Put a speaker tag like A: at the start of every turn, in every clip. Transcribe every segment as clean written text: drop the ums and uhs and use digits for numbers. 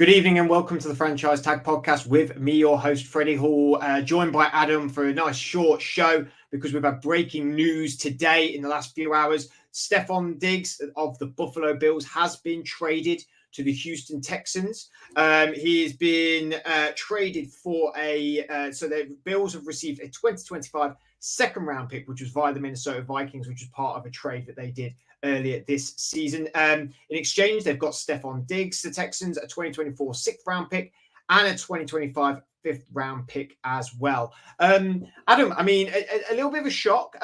A: Good evening and welcome to the Franchise Tag Podcast with me, your host, Freddie Hall, joined by Adam for a nice short show because we've had breaking news today in the last few hours. Stefan Diggs of the Buffalo Bills has been traded to the Houston Texans. He has been traded for so the Bills have received a 2025 second round pick, which was via the Minnesota Vikings, which was part of a trade that they did earlier this season. In exchange, they've got Stefan Diggs, the Texans, a 2024 sixth round pick and a 2025 fifth round pick as well. Adam, I mean, a little bit of a shock.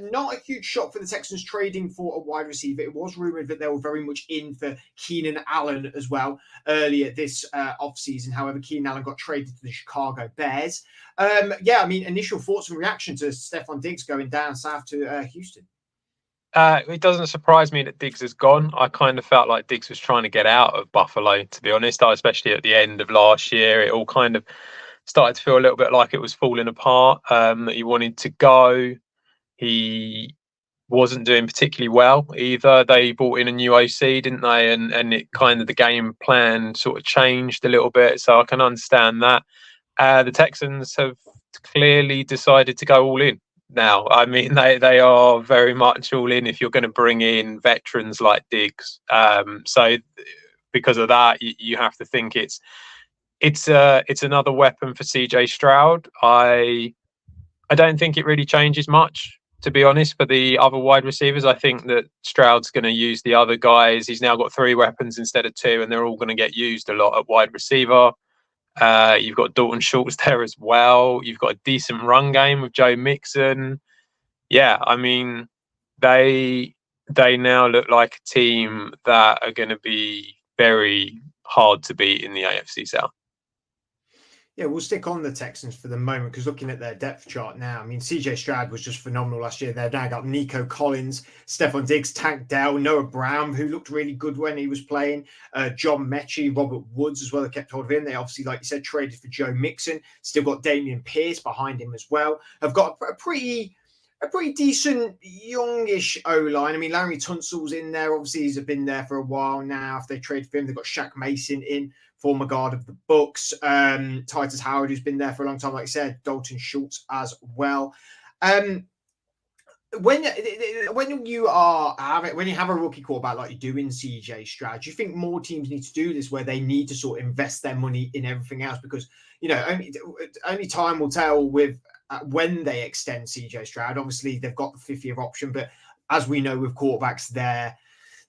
A: Not a huge shock for the Texans trading for a wide receiver. It was rumored that they were very much in for Keenan Allen as well earlier this offseason. However, Keenan Allen got traded to the Chicago Bears. Initial thoughts and reaction to Stefan Diggs going down south to Houston.
B: It doesn't surprise me that Diggs has gone. I kind of felt like Diggs was trying to get out of Buffalo, to be honest. Especially at the end of last year, it all kind of started to feel a little bit like it was falling apart, that he wanted to go. He wasn't doing particularly well either. They brought in a new OC, didn't they? And it kind of, the game plan sort of changed a little bit. So I can understand that. The Texans have clearly decided to go all in now. I mean, they are very much all in if you're going to bring in veterans like Diggs. So because of that, you have to think it's another weapon for CJ Stroud. I don't think it really changes much, to be honest, for the other wide receivers. I think that Stroud's going to use the other guys. He's now got 3 weapons instead of 2, and they're all going to get used a lot at wide receiver. You've got Dalton Schultz there as well. You've got a decent run game with Joe Mixon. Yeah, I mean, they now look like a team that are going to be very hard to beat in the AFC South.
A: Yeah, we'll stick on the Texans for the moment because looking at their depth chart now, I mean, CJ Stroud was just phenomenal last year. They've now got Nico Collins, Stefan Diggs, Tank Dell, Noah Brown, who looked really good when he was playing, John Mechie, Robert Woods as well. They kept hold of him. They obviously, like you said, traded for Joe Mixon. Still got Damian Pierce behind him as well. Have got a pretty decent youngish O-line. I mean, Larry Tunsil's in there. Obviously, he's been there for a while now. If they trade for him, they've got Shaq Mason in, former guard of the Bucks. Titus Howard, who's been there for a long time, like I said, Dalton Schultz as well. When you have a rookie quarterback like you do in CJ Stroud, do you think more teams need to do this where they need to sort of invest their money in everything else? Because, you know, only time will tell with when they extend CJ Stroud. Obviously, they've got the 5th-year option, but as we know with quarterbacks there,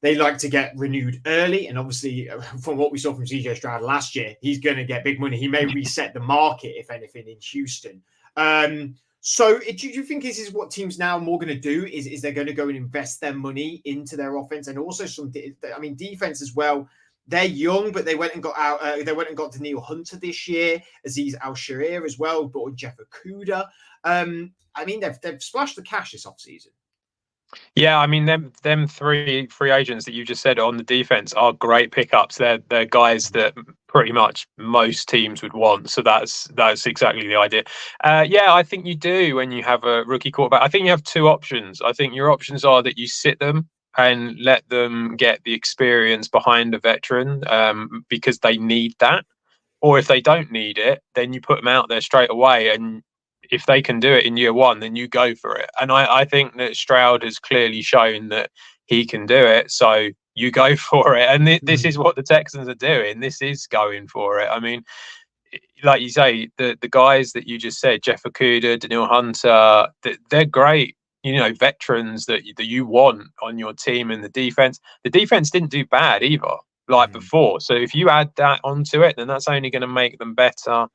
A: they like to get renewed early. And obviously, from what we saw from CJ Stroud last year, he's going to get big money. He may reset the market, if anything, in Houston. So do you think this is what teams now are more going to do? Is they're going to go and invest their money into their offense and also defense as well? They're young, but they went and got out. They went and got Danielle Hunter this year, Azeez Al-Shaair as well, but Jeff Okudah. I mean, they've splashed the cash this offseason.
B: Yeah, I mean, them 3 free agents that you just said on the defense are great pickups. They're guys that pretty much most teams would want. So that's exactly the idea. I think you do when you have a rookie quarterback. I think you have 2 options. I think your options are that you sit them and let them get the experience behind a veteran because they need that. Or if they don't need it, then you put them out there straight away. And if they can do it in year 1, then you go for it. And I think that Stroud has clearly shown that he can do it. So you go for it. And this is what the Texans are doing. This is going for it. I mean, like you say, the guys that you just said, Jeff Okudah, Danielle Hunter, they're great, you know, veterans that you want on your team. And the defense didn't do bad either, like before. So if you add that onto it, then that's only going to make them better.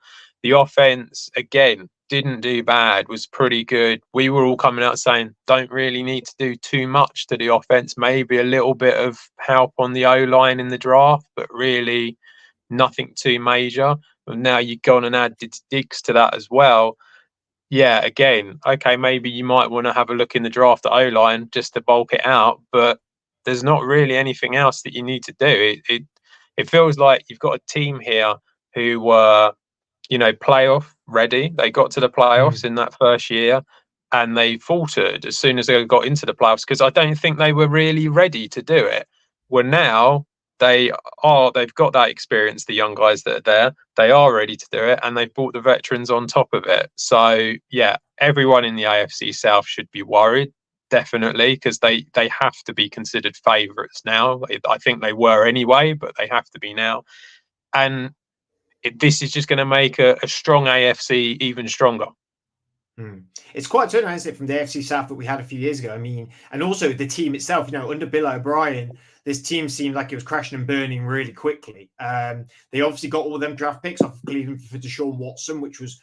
B: The offense, again, didn't do bad, was pretty good. We were all coming out saying, don't really need to do too much to the offense, maybe a little bit of help on the O-line in the draft, but really nothing too major. But now you've gone and added Diggs to that as well. Yeah, again, okay, maybe you might want to have a look in the draft at O-line just to bulk it out, but there's not really anything else that you need to do. It feels like you've got a team here who were, you know, playoff ready. They got to the playoffs in that first year and they faltered as soon as they got into the playoffs because I don't think they were really ready to do it. Well, now they've got that experience, the young guys that are there, they are ready to do it, and they've brought the veterans on top of it. So yeah, everyone in the AFC South should be worried, definitely, because they have to be considered favourites now. I think they were anyway, but they have to be now. And this is just going to make a strong AFC even stronger.
A: It's quite a turnaround, isn't it, from the AFC South that we had a few years ago? I mean, and also the team itself, you know, under Bill O'Brien, this team seemed like it was crashing and burning really quickly. They obviously got all them draft picks off of Cleveland for Deshaun Watson, which was,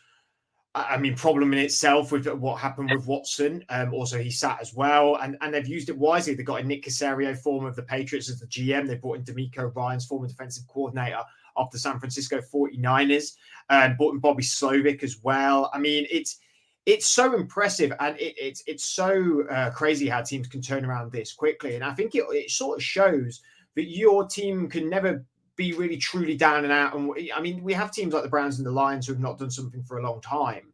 A: I mean, problem in itself with what happened with Watson. Also, he sat as well, and they've used it wisely. They got a Nick Caserio, former of the Patriots, as the GM. They brought in D'Amico Ryans, former defensive coordinator of the San Francisco 49ers, and brought in Bobby Slovic as well. I mean, it's so impressive, and it's so crazy how teams can turn around this quickly. And I think it sort of shows that your team can never be really truly down and out. And I mean, we have teams like the Browns and the Lions who have not done something for a long time,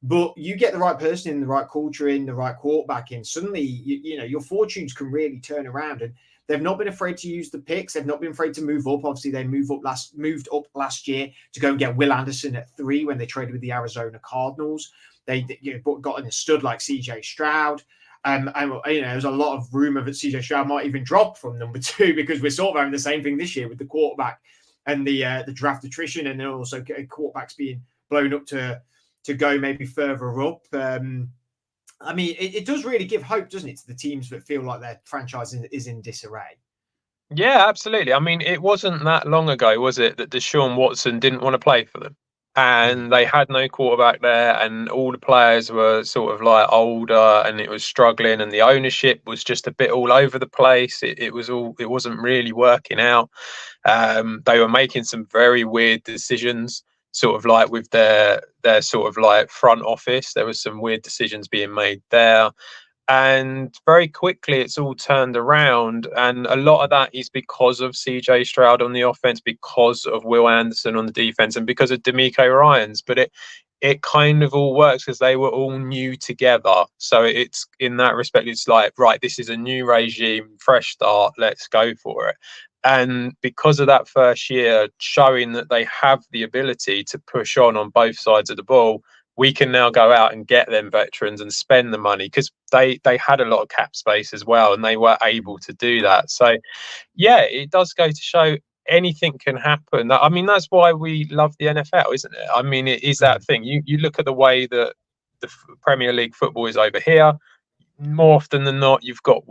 A: but you get the right person in, the right culture in, the right quarterback in, suddenly you know your fortunes can really turn around. And they've not been afraid to use the picks. They've not been afraid to move up. Obviously, they moved up last year to go and get Will Anderson at 3 when they traded with the Arizona Cardinals. They got in a stud like CJ Stroud. And you know, there's a lot of rumor that CJ Stroud might even drop from number 2, because we're sort of having the same thing this year with the quarterback and the draft attrition, and then also quarterbacks being blown up to go maybe further up. I mean, it does really give hope, doesn't it, to the teams that feel like their franchise is in disarray.
B: Yeah, absolutely. I mean, it wasn't that long ago, was it, that Deshaun Watson didn't want to play for them? And they had no quarterback there, and all the players were sort of like older, and it was struggling, and the ownership was just a bit all over the place. It wasn't really working out. They were making some very weird decisions, sort of like with their sort of like front office. There was some weird decisions being made there. And very quickly, it's all turned around. And a lot of that is because of CJ Stroud on the offense, because of Will Anderson on the defense, and because of D'Amico Ryans. But it kind of all works because they were all new together. So it's in that respect, it's like, right, this is a new regime, fresh start, let's go for it. And because of that first year, showing that they have the ability to push on both sides of the ball, we can now go out and get them veterans and spend the money, because they had a lot of cap space as well, and they were able to do that. So, yeah, it does go to show anything can happen. I mean, that's why we love the NFL, isn't it? I mean, it is that thing. You look at the way that the Premier League football is over here, more often than not, you've got,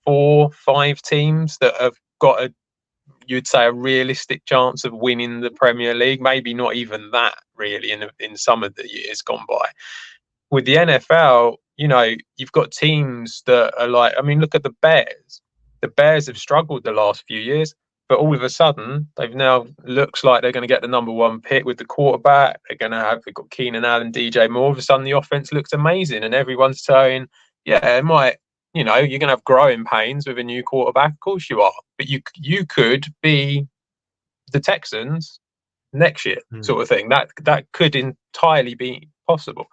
B: 4-5 teams that have got you'd say a realistic chance of winning the Premier League. Maybe not even that, really, in some of the years gone by. With the NFL, you know, you've got teams that are like, I mean, look at the Bears. The Bears have struggled the last few years, but all of a sudden, they've now looks like they're going to get the number 1 pick with the quarterback. They've got Keenan Allen, DJ Moore. All of a sudden, the offense looks amazing, and everyone's saying, yeah, it might. You know, you're going to have growing pains with a new quarterback. Of course you are. But you could be the Texans next year, sort of thing. That could entirely be possible.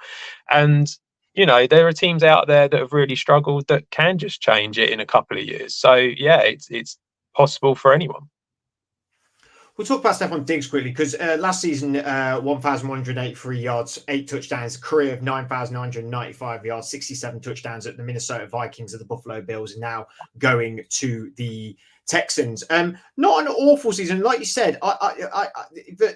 B: And, you know, there are teams out there that have really struggled that can just change it in a couple of years. So, yeah, it's possible for anyone.
A: We'll talk about Stefan Diggs quickly, because last season, 1,183 yards, 8 touchdowns, career of 9,995 yards, 67 touchdowns at the Minnesota Vikings of the Buffalo Bills, and now going to the Texans. Not an awful season. Like you said,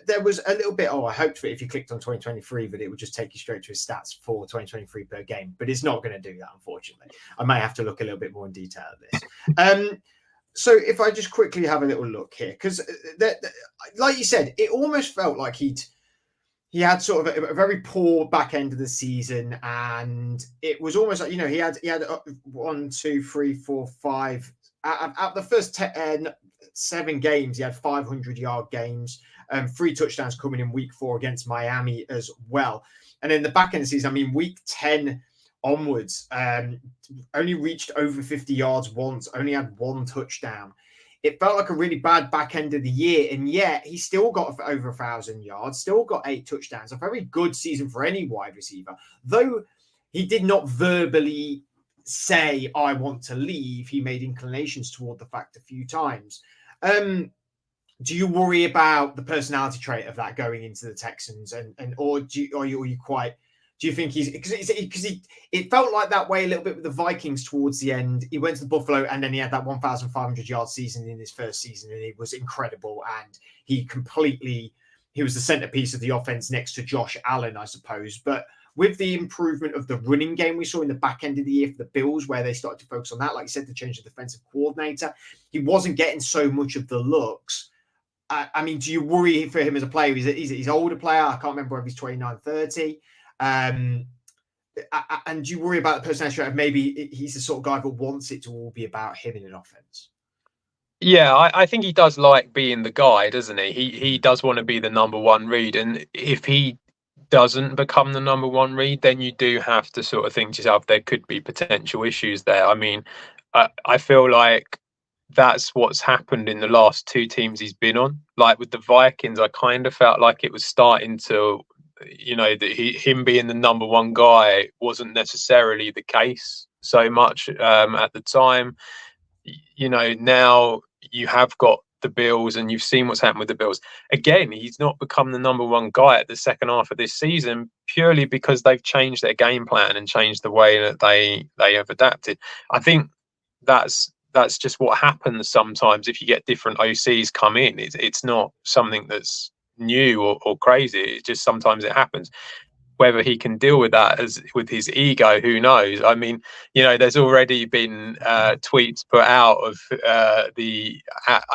A: there was a little bit, I hoped that if you clicked on 2023 that it would just take you straight to his stats for 2023 per game, but it's not going to do that, unfortunately. I may have to look a little bit more in detail at this. So if I just quickly have a little look here, because like you said, it almost felt like he had sort of a very poor back end of the season, and it was almost like, you know, he had 1, 2, 3, 4, 5 out the first 7 games. He had 500-yard games, 3 touchdowns coming in week 4 against Miami as well, and then the back end of the season, I mean, week 10 onwards, only reached over 50 yards once, only had 1 touchdown. It felt like a really bad back end of the year, and yet he still got over 1,000 yards, still got 8 touchdowns, a very good season for any wide receiver. Though he did not verbally say, I want to leave, he made inclinations toward the fact a few times. Do you worry about the personality trait of that going into the Texans, or are you quite? Do you think he's because it felt like that way a little bit with the Vikings towards the end? He went to the Buffalo and then he had that 1,500 yard season in his first season, and it was incredible. And he was the centerpiece of the offense next to Josh Allen, I suppose. But with the improvement of the running game we saw in the back end of the year for the Bills, where they started to focus on that, like you said, to change the defensive coordinator, he wasn't getting so much of the looks. I mean, do you worry for him as a player? He's an older player. I can't remember if he's 29, 30. And do you worry about the personality of maybe he's the sort of guy that wants it to all be about him in an offense?
B: Yeah, I think he does like being the guy, doesn't he? He does want to be the number one read. And if he doesn't become the number one read, then you do have to sort of think to yourself, there could be potential issues there. I mean, I feel like that's what's happened in the last two teams he's been on. Like with the Vikings, I kind of felt like it was starting to, him being the number one guy wasn't necessarily the case so much at the time. Now you have got the Bills and you've seen what's happened with the Bills. Again, he's not become the number one guy at the second half of this season purely because they've changed their game plan and changed the way that they have adapted. I think that's just what happens sometimes if you get different OCs come in. It's not something that's new or crazy. It's just sometimes it happens. Whether he can deal with that with his ego, who knows? I mean, there's already been tweets put out of the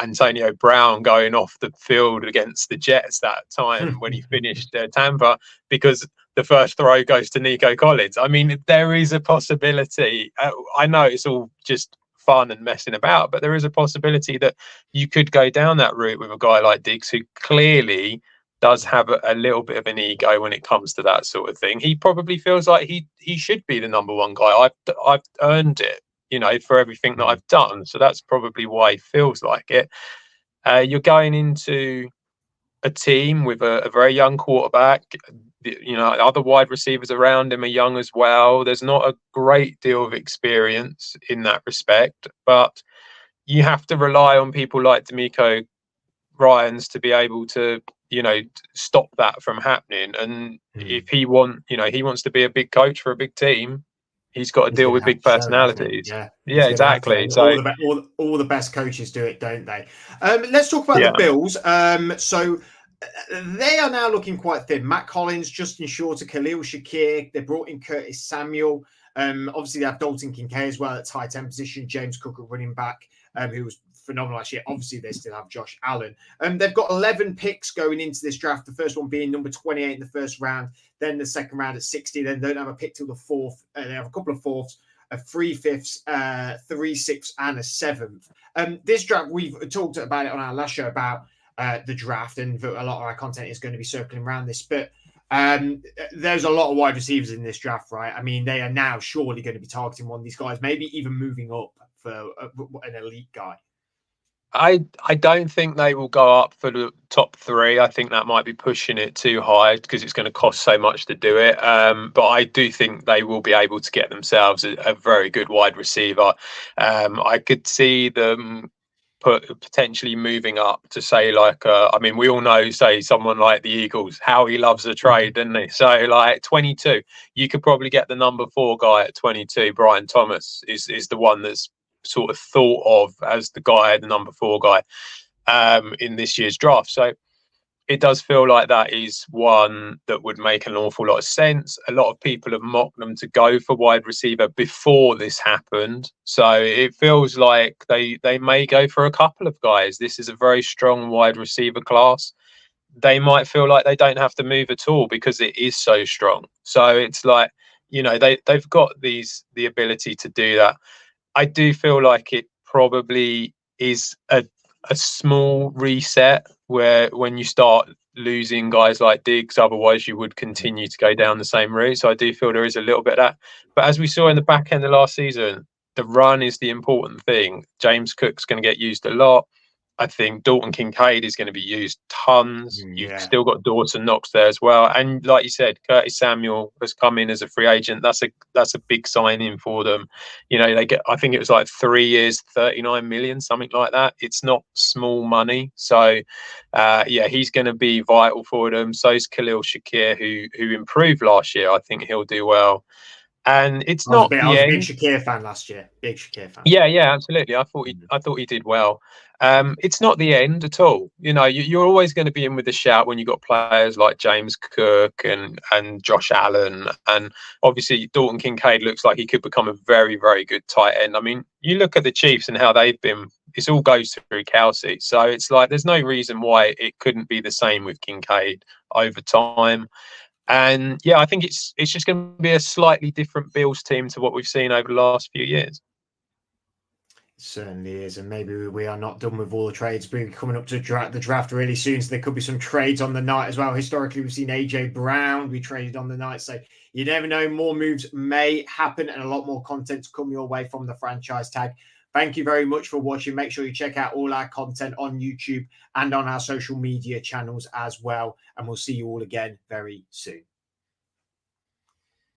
B: Antonio Brown going off the field against the Jets that time when he finished Tampa because the first throw goes to Nico Collins. I mean, there is a possibility. I know it's all just fun and messing about, but there is a possibility that you could go down that route with a guy like Diggs, who clearly does have a little bit of an ego when it comes to that sort of thing. He probably feels like he should be the number one guy. I've earned it, for everything that I've done. So that's probably why he feels like it. You're going into a team with a very young quarterback. Other wide receivers around him are young as well. There's not a great deal of experience in that respect, but you have to rely on people like D'Amico Ryans to be able to stop that from happening. And if he wants to be a big coach for a big team, he's got to deal with big personalities. Yeah, exactly. So
A: all the best coaches do it, don't they? Let's talk about the Bills. So they are now looking quite thin. Matt Collins, Justin Shorter, Khalil Shakir. They brought in Curtis Samuel. Obviously, they have Dalton Kincaid as well at tight end position. James Cook at running back, who was phenomenal actually. Obviously, they still have Josh Allen. They've got 11 picks going into this draft. The first one being number 28 in the first round, then the second round at 60. Then they don't have a pick till the fourth. They have a couple of fourths, 3 fifths, 3 sixths, and a seventh. This draft, we've talked about it on our last show about the draft, and a lot of our content is going to be circling around this. But there's a lot of wide receivers in this draft, right? I mean, they are now surely going to be targeting one of these guys, maybe even moving up for an elite guy.
B: I don't think they will go up for the top 3. I think that might be pushing it too high because it's going to cost so much to do it. But I do think they will be able to get themselves a very good wide receiver. I could see them potentially moving up to say we all know, say someone like the Eagles, how he loves a trade, doesn't he? So like 22, you could probably get the number 4 guy at 22. Brian Thomas is the one that's sort of thought of as the number 4 guy in this year's draft. So it does feel like that is one that would make an awful lot of sense. A lot of people have mocked them to go for wide receiver before this happened. So it feels like they may go for a couple of guys. This is a very strong wide receiver class. They might feel like they don't have to move at all because it is so strong. So it's like, they've got the ability to do that. I do feel like it probably is a small reset where when you start losing guys like Diggs, otherwise you would continue to go down the same route. So I do feel there is a little bit of that. But as we saw in the back end of last season, the run is the important thing. James Cook's going to get used a lot. I think Dalton Kincaid is going to be used tons. You've
A: Yeah.
B: still got Dawson Knox there as well, and like you said, Curtis Samuel has come in as a free agent. That's a big signing for them. You know, they get, I think it was like 3 years, 39 million, something like that. It's not small money. So, yeah, he's going to be vital for them. So is Khalil Shakir, who improved last year. I think he'll do well. And it's not
A: I
B: the
A: was a big
B: end.
A: Shakir fan last year. Big Shakir fan.
B: Yeah, absolutely. I thought he did well. It's not the end at all. You know, you're always going to be in with a shout when you've got players like James Cook and Josh Allen, and obviously Dalton Kincaid looks like he could become a very, very good tight end. I mean, you look at the Chiefs and how they've been. It all goes through Kelsey, so it's like there's no reason why it couldn't be the same with Kincaid over time. And yeah, I think it's just going to be a slightly different Bills team to what we've seen over the last few years.
A: It certainly is, and maybe we are not done with all the trades. We're coming up to the draft really soon, so there could be some trades on the night as well. Historically, we've seen AJ Brown be traded on the night, so you never know. More moves may happen, and a lot more content to come your way from the franchise tag. Thank you very much for watching. Make sure you check out all our content on YouTube and on our social media channels as well. And we'll see you all again very soon.